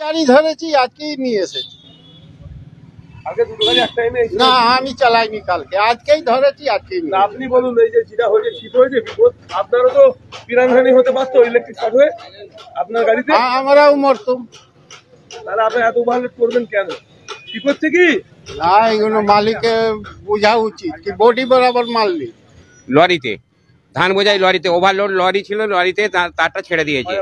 গাড়ি ধরেছি, আজকেই নিয়ে এসেছি। আগে দুটো গাড়ি একটাই নিয়েছি না, আমি চালাইনি কালকে, আজকেই ধরেছি, আজকেই। আপনি বলুন, এই যে যেটা হয়েছে ঠিক হয়েছে বিপদ? আপনারও তো প্রাণহানি হতে পারতো ইলেকট্রিক শর্ট হয়ে আপনার গাড়িতে। আমরাও মরতুম। তাহলে আপনি এত ওভারলোড করবেন কেন? ঠিক হচ্ছে কি না, এগুলো মালিককে বোঝা উচিত কি বডি বরাবর মারলি। লরিতে ধান বোঝাই, লরিতে ওভারলোড লরি ছিল, লরিতে তারটা ছেড়ে দিয়েছে।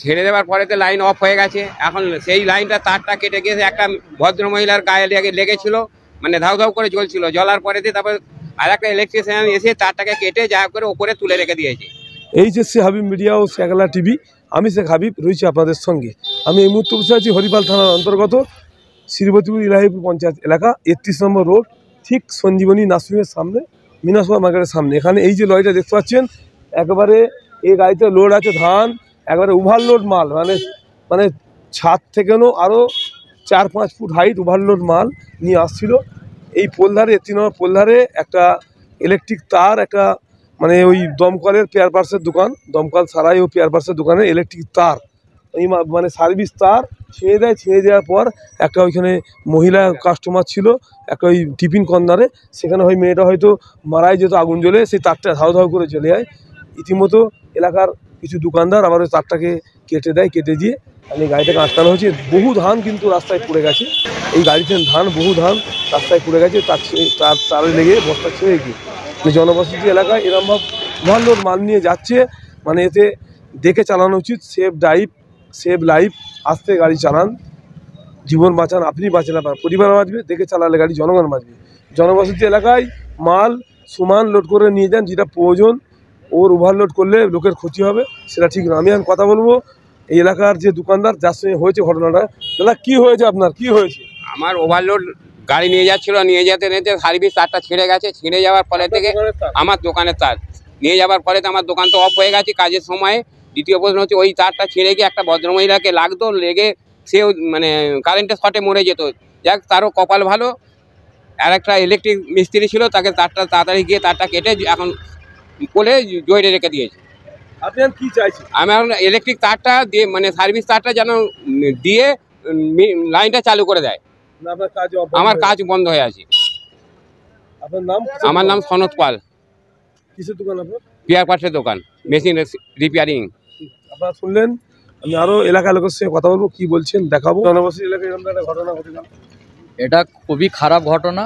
ছেড়ে দেওয়ার পরেতে লাইন অফ হয়ে গেছে। এখন সেই লাইনটা তারটা কেটে গিয়েছে, একটা ভদ্র মহিলার গায়ে লেগেছিল, মানে ধাউ ধাউ করে জ্বলছিল। জ্বলার পরেতে তারপর আর একটা ইলেকট্রিশিয়ান এসে তারটাকে কেটে যা করে ওপরে তুলে রেখে দিয়েছে। এইচএসসি হাবিব মিডিয়া ও শেখালা টিভি, আমি শেখ হাবিব রয়েছি আপনাদের সঙ্গে। আমি এই মুহূর্তে বসে আছি হরিপাল থানার অন্তর্গত শ্রীবতীপুর ইলাহিপুর পঞ্চায়েত এলাকা 31 নম্বর রোড, ঠিক সঞ্জীবনী নার্সিংয়ের সামনে, মিনা সুপার মার্কেটের সামনে। এখানে এই যে লরিটা দেখতে পাচ্ছেন, একবারে এই গাড়িতে লোড আছে ধান, একবারে ওভারলোড মাল, মানে ছাদ থেকেও আরও 4-5 ফুট হাইট ওভারলোড মাল নিয়ে আসছিল। এই পোলধারে 31 নম্বর পোলধারে একটা ইলেকট্রিক তার, একটা মানে ওই দমকলের পেয়ার পার্টসের দোকান, দমকল সারাই ও পেয়ার পার্টসের দোকানে ইলেকট্রিক তার, এই মানে সার্ভিস তার ছিঁড়ে দেয়। ছিঁড়ে দেওয়ার পর একটা ওইখানে মহিলা কাস্টমার ছিল একটা ওই টিফিন কর্নারে, সেখানে ওই মেয়েটা হয়তো মারাই যেত, আগুন জ্বলে সেই তারটা ধাউ ধাউ করে চলে যায়। ইতিমধ্যে এলাকার কিছু দোকানদার আবার ওই তারটাকে কেটে দেয়, কেটে দিয়ে আমি গাড়িটাকে আটকানো হয়েছে। বহু ধান কিন্তু রাস্তায় পড়ে গেছে, এই গাড়িতে ধান বহু ধান রাস্তায় পড়ে গেছে, তারে লেগে বস্তা ছেড়ে গিয়ে জনবসতি এলাকায় এরমভাবে ওভারলোড মাল নিয়ে যাচ্ছে। মানে এতে দেখে চালানো উচিত। সেভ লাইফ, আস্তে গাড়ি চালান, জীবন বাঁচান, আপনি বাঁচেন, আপনার পরিবার বাঁচবে। দেখে চালালে গাড়ি জনগণ বাঁচবে। জনবসতি এলাকায় মাল সমান লোড করে নিয়ে যান, যেটা প্রয়োজন। ওর ওভারলোড করলে লোকের ক্ষতি হবে, সেটা ঠিক না। আমি এখন কথা বলবো এই এলাকার যে দোকানদার, যার সঙ্গে হয়েছে ঘটনাটা। দাদা, কি হয়েছে আপনার, কি হয়েছে? আমার ওভারলোড গাড়ি নিয়ে যাচ্ছিল, নিয়ে যেতে সার্ভিস তারটা ছিঁড়ে গেছে। ছিঁড়ে যাওয়ার পরে থেকে আমার দোকানের তার নিয়ে যাওয়ার পরে আমার দোকান তো অফ হয়ে গেছে কাজের সময়। দ্বিতীয় প্রশ্ন হচ্ছে, ওই তারটা ছিঁড়ে গিয়ে একটা ভদ্রমহিলাকে লাগতো, লেগে সেও মানে কারেন্টের শর্টে মরে যেত। যাক, তারও কপাল ভালো, আর একটা ইলেকট্রিক মিস্ত্রি ছিল, তাকে তারটা তাড়াতাড়ি গিয়ে তারটা কেটে এখন কোলে জড়িয়ে রেখে দিয়েছে। আপনি কি চাইছেন? আমি এখন ইলেকট্রিক তারটা দিয়ে, মানে সার্ভিস তারটা যেন দিয়ে লাইনটা চালু করে দেয়। আমার কাজ বন্ধ হয়ে আছে। আপনার নাম? আমার নাম সনৎ পাল। কিসের দোকান আপনার? পেয়ার পার্টসের দোকান, মেশিন রিপেয়ারিং। আপনারা শুনলেন, আমি আরো এলাকার লোকের সঙ্গে কথা বলবো, কি বলছেন দেখাবো। জনবসতি এলাকায় এরকম একটা ঘটনা ঘটে গেল। এটা খুবই খারাপ ঘটনা,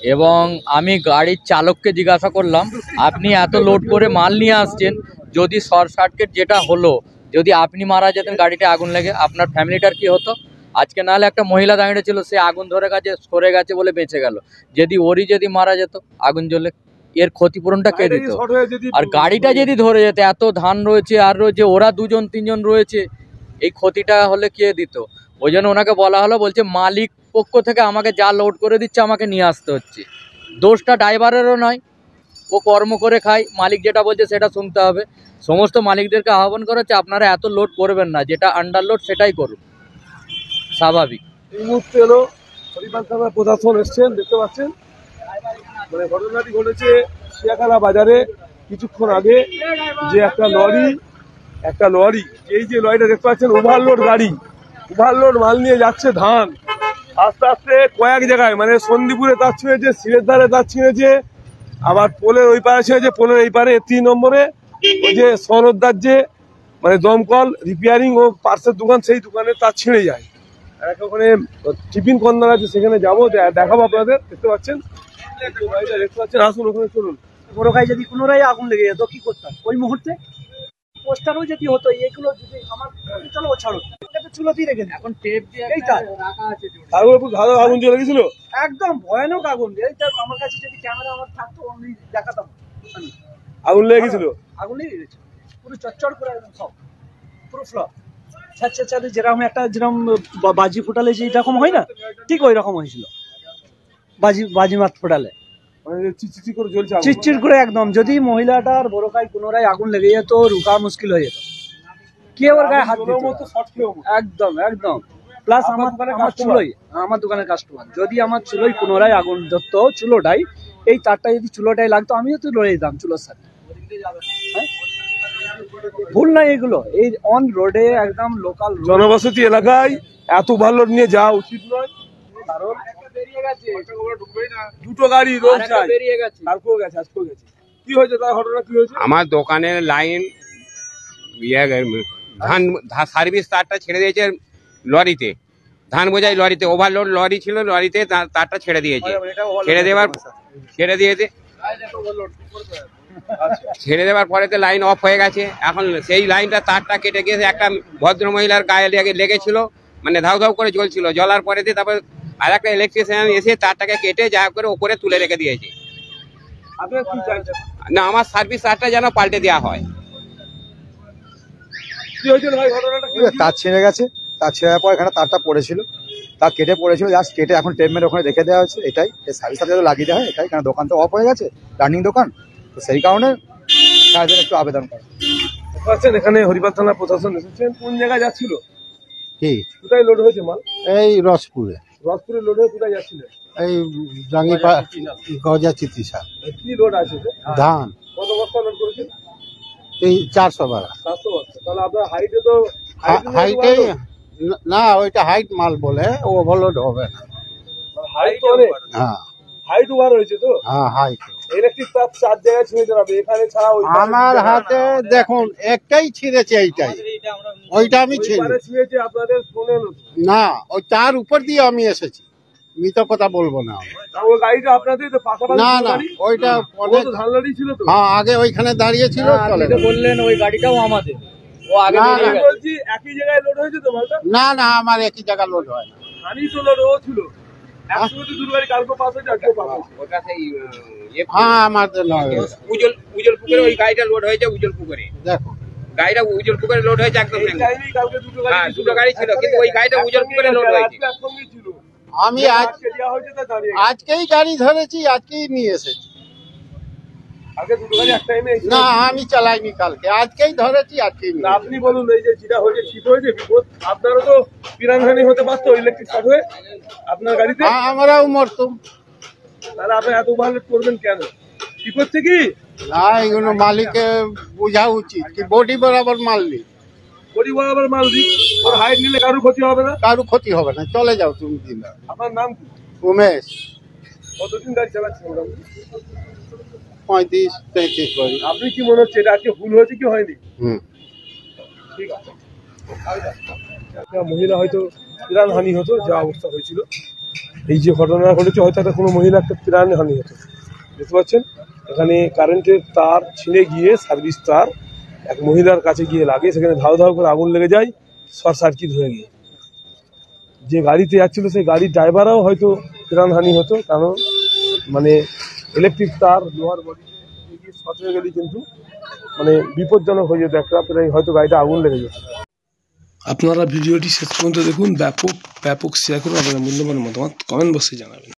এবং আমি গাড়ির চালককে জিজ্ঞাসা করলাম, আপনি এত লোড করে মাল নিয়ে আসছেন, যদি শর্ট সার্কিট যেটা হলো, যদি আপনি মারা যেতেন গাড়িতে আগুন লেগে, আপনার ফ্যামিলিটার কি হতো? আজকে নাহলে একটা মহিলা দাঁড়িয়ে ছিল, সে আগুন ধরে গেছে, সরে গেছে বলে বেঁচে গেল। যদি মারা যেত আগুন জ্বলে, এর ক্ষতিপূরণটা কে দিত? আর গাড়িটা যদি ধরে যেত, এত ধান রয়েছে আর রয়েছে, ওরা 2-3 রয়েছে, এই ক্ষতিটা হলে কে দিত? ওই জন্য ওনাকে বলা হলো, বলছে মালিক পক্ষ থেকে আমাকে যা লোড করে দিচ্ছে আমাকে নিয়ে আসতে হচ্ছে। দোষটা ড্রাইভারেরও নয়, ও কর্ম করে খায়, মালিক যেটা বলছে সেটা শুনতে হবে। সমস্ত মালিকদেরকে আহ্বান করা হচ্ছে, আপনারা এত লোড করবেন না, যেটা আন্ডারলোড সেটাই করুন, স্বাভাবিক। এই মুহূর্তে এলো হরিপাল থানার প্রশাসন এসছেন, দেখতে পাচ্ছেন। মানে ঘটনাটি ঘটেছে শিয়াখালা বাজারে কিছুক্ষণ আগে, যে একটা লরি, এই যে লরিটা দেখতে পাচ্ছেন, ওভারলোড গাড়ি, ওভারলোড মাল নিয়ে যাচ্ছে ধান। আস্তে আস্তে কয়েক জায়গায়, মানে সন্দীপুরে তার ছিঁড়েছে, সিলের ধারে তার ছিঁড়েছে, আবার পোলের ওই পারে ছিঁড়েছে, পোলের এই পারে 3 নম্বরে ওই যে সনদার যে মানে দমকল রিপেয়ারিং ও পার্সের দোকান, সেই দোকানে তার ছিঁড়ে যায়। আর একটা ওখানে টিফিন কর্নার আছে, সেখানে যাবো, দেখাবো আপনাদের। দেখতে পাচ্ছেন, আসুন ওখানে চলুন। বড় গায়ে যদি পুনরায় আগুন লেগে যেত কি করতাম ওই মুহূর্তে? পোস্টারও যদি হতো, এগুলো যদি আমার চলো ছাড়ো, চুলোতেই রেখে এখন টেপ দিয়ে আগুন জ্বলে গেছিল, একদম ভয়ানক আগুন। এইটা আমার কাছে যদি ক্যামেরা আমার থাকতো আমি দেখাতাম। আগুন লেগে গেছিল, আগুন লেগে গেছে পুরো চচ্চড় করে, একদম সব পুরো ফ্লপ। ছাড়ছে যেরকম একটা, যেরকম বাজি ফুটালে যে রকম হয় না, ঠিক ওই রকম হয়েছিল। বাজি মাত ফোটালে চিটচিট করে একদম। যদি মহিলাটার বড় গায়ে পুনরায় আগুন লেগে যেত, রুকা মুশকিল হয়ে যেত। কে ওর গায়ে হাত দিত? একদম একদম। প্লাস আমার চুলোই, আমার দোকানের কাস্টমার, যদি আমার চুলোই পুনরায় আগুন ধরতো, চুলোটাই, এই তারটা যদি চুলোটাই লাগতো, আমিও তো লড়ে যেতাম চুলোর সাথে। হ্যাঁ, ভুল নাই এগুলো, এই অন রোডে একদম লোকাল জনবসতি এলাকায় এত ওভারলোড নিয়ে যাওয়া উচিত নয়, কারণ দুটো গাড়ি রোজ যায়, কালকেও গেছে আজকেও গেছে। কি হয়েছে তার ঘটনা, কি হয়েছে? আমার দোকানের লাইন ধান সার্ভিস তারটা ছেড়ে দিয়েছে লরিতে, ধান বোঝাই লরিতে, ওভারলোড লরি ছিল, লরিতে তারটা ছেড়ে দিয়েছে। ছেড়ে দেওয়ার পরেতে লাইন অফ হয়ে গেছে। এখন সেই লাইনটা তারটা কেটে গিয়ে একটা ভদ্র মহিলার গায়ে লেগেছিল, মানে ধাউ ধাউ করে জ্বলছিল। জ্বলার পরেতে তারপর আর একটা ইলেকট্রিশিয়ান এসে তারটাকে কেটে যা করে ওপরে তুলে রেখে দিয়েছে। না, আমার সার্ভিস তারটা যেন পাল্টে দেওয়া হয়। তার ছিঁড়ে গেছে, তার ছিঁড়ার পর এখানে তারটা পড়েছিল, তার কেটে পড়েছিল, জাস্ট কেটে এখন টেপমেন্ট ওখানে রেখে দেওয়া হয়েছে। এটাই সার্ভিস তার লাগিয়ে দেওয়া হয়, এটাই। কারণ দোকান তো অফ হয়ে গেছে, রানিং দোকান, তো সেই কারণে তার জন্য একটু আবেদন করে। এখানে হরিপাল থানা প্রশাসন এসেছেন, কোন জায়গায় যাচ্ছিল, কি কোথায় লোড হয়েছে মাল? এই রসপুরে, রসপুরে লোড হয়ে কোথায় যাচ্ছিলেন? এই জাঙ্গিপা গজা চিকিৎসা কি লোড আছে? ধান। কত বস্তা লোড করেছেন? এই 400 বারা। 700 বস্তা। তাহলে আপনার হাইটে তো হাইটে না, ওইটা হাইট মাল বলে, ওভারলোড হবে না। হাইট অনেক, হ্যাঁ হাইট ওভার হয়েছে তো। হ্যাঁ হাইট। ইলেকট্রিক তার 4 জায়গায় ছিঁড়ে যাবে, এখানে ছাড়া আমার হাতে দেখুন একটাই ছিঁড়েছে, এইটাই, ওইটা আমি ছিঁড়েছে আপনাদের ফোনে না, ওই তার উপর দিয়ে আমি এসেছি, মিথ্যা কথা বলবো না। ওই গাড়িটা আপনাদের তো পাশাপাশি না না, ওইটা অনেক ধান লরি ছিল তো। হ্যাঁ, আগে ওইখানে দাঁড়িয়ে ছিল। আপনি তো বললেন ওই গাড়িটাও আমাদের, ও আগে না, বেরিয়ে না। গেছে। বলছি একই জায়গায় লোড হয়েছে তো মালটা? না না, আমার একই জায়গা লোড হয় না। আমি তো লোড ও ছিল একসঙ্গে, তো দুটো গাড়ি কালকে পাস হয়েছে, আজকেও পাস হয়েছে। ওটা সেই হ্যাঁ আমাদের নয়। উজল পুকুরে ওই গাড়িটা লোড হয়েছে, উজল পুকুরে দেখো গাড়িটা উজল পুকুরে লোড হয়েছে একদম। এই টাইমেই কালকে দুটো গাড়ি হ্যাঁ, দুটো গাড়ি ছিল, কিন্তু ওই গাড়িটা উজল পুকুরে লোড হয়েছে। আজকে একসঙ্গেই ছিল। আমি আজকে দেওয়া হয়েছে তাই দাঁড়িয়ে গেছে। আজকেই গাড়ি ধরেছি, আজকেই নিয়ে এসেছি। আগে দুটো গাড়ি এক টাইমে এসে। না, আমি চালাইনি কালকে, আজকেই ধরেছি, আজকেই না, নিয়ে আপনি বলুন, এই যে যেটা হয়েছে ঠিক হয়েছে, বিপদ আপনারও তো প্রাণহানি হতে পারতো ইলেকট্রিক শর্ট হয়ে আপনার গাড়িতে। আমরাও মরতুম। তাহলে আপনি এত ওভারলোড করবেন কেন? কি করছে কি? না, এগুলো মালিককে বোঝা উচিত কি বডি বরাবর মাল নি, বডি বরাবর মাল দিই, ওর হাইট নিলে কারোর ক্ষতি হবে না। কারো ক্ষতি হবে না, চলে যাও তুমি দিলে। আপনার নাম কি? উমেশ। কতদিন গাড়ি চালাচ্ছেন? 35-33 করি। আপনি কি মনে হচ্ছে এটা আজকে ভুল হয়েছে কি হয়নি? ঠিক আছে। একটা মহিলা হয়তো প্রাণহানি হতো, যা অবস্থা হয়েছিল, এই যে ঘটনা ঘটেছে, হয়তো একটা কোনো মহিলা একটা প্রাণহানি হতো, বুঝতে পারছেন? এখানে কারেন্টের তার ছিঁড়ে গিয়ে সার্ভিস তার এক মহিলার কাছে গিয়ে লাগে, সেখানে ধাউ ধাউ করে আগুন লেগে যায়, শর্ট সার্কিট হয়ে গিয়ে যে গাড়িতে যাচ্ছিল সেই গাড়ির ড্রাইভারও হয়তো প্রাণহানি হতো, কারণ মানে ইলেকট্রিক তার লোহার বডি শর্ট হয়ে গেলে কিন্তু মানে বিপজ্জনক হয়ে যেত, একটা হয়তো গাড়িটা আগুন লেগে যেত। আপনারা ভিডিওটি শেষ পর্যন্ত দেখুন, ব্যাপক শেয়ার করুন, আপনাদের মূল্যবান মতামত কমেন্ট বক্সে জানাবেন।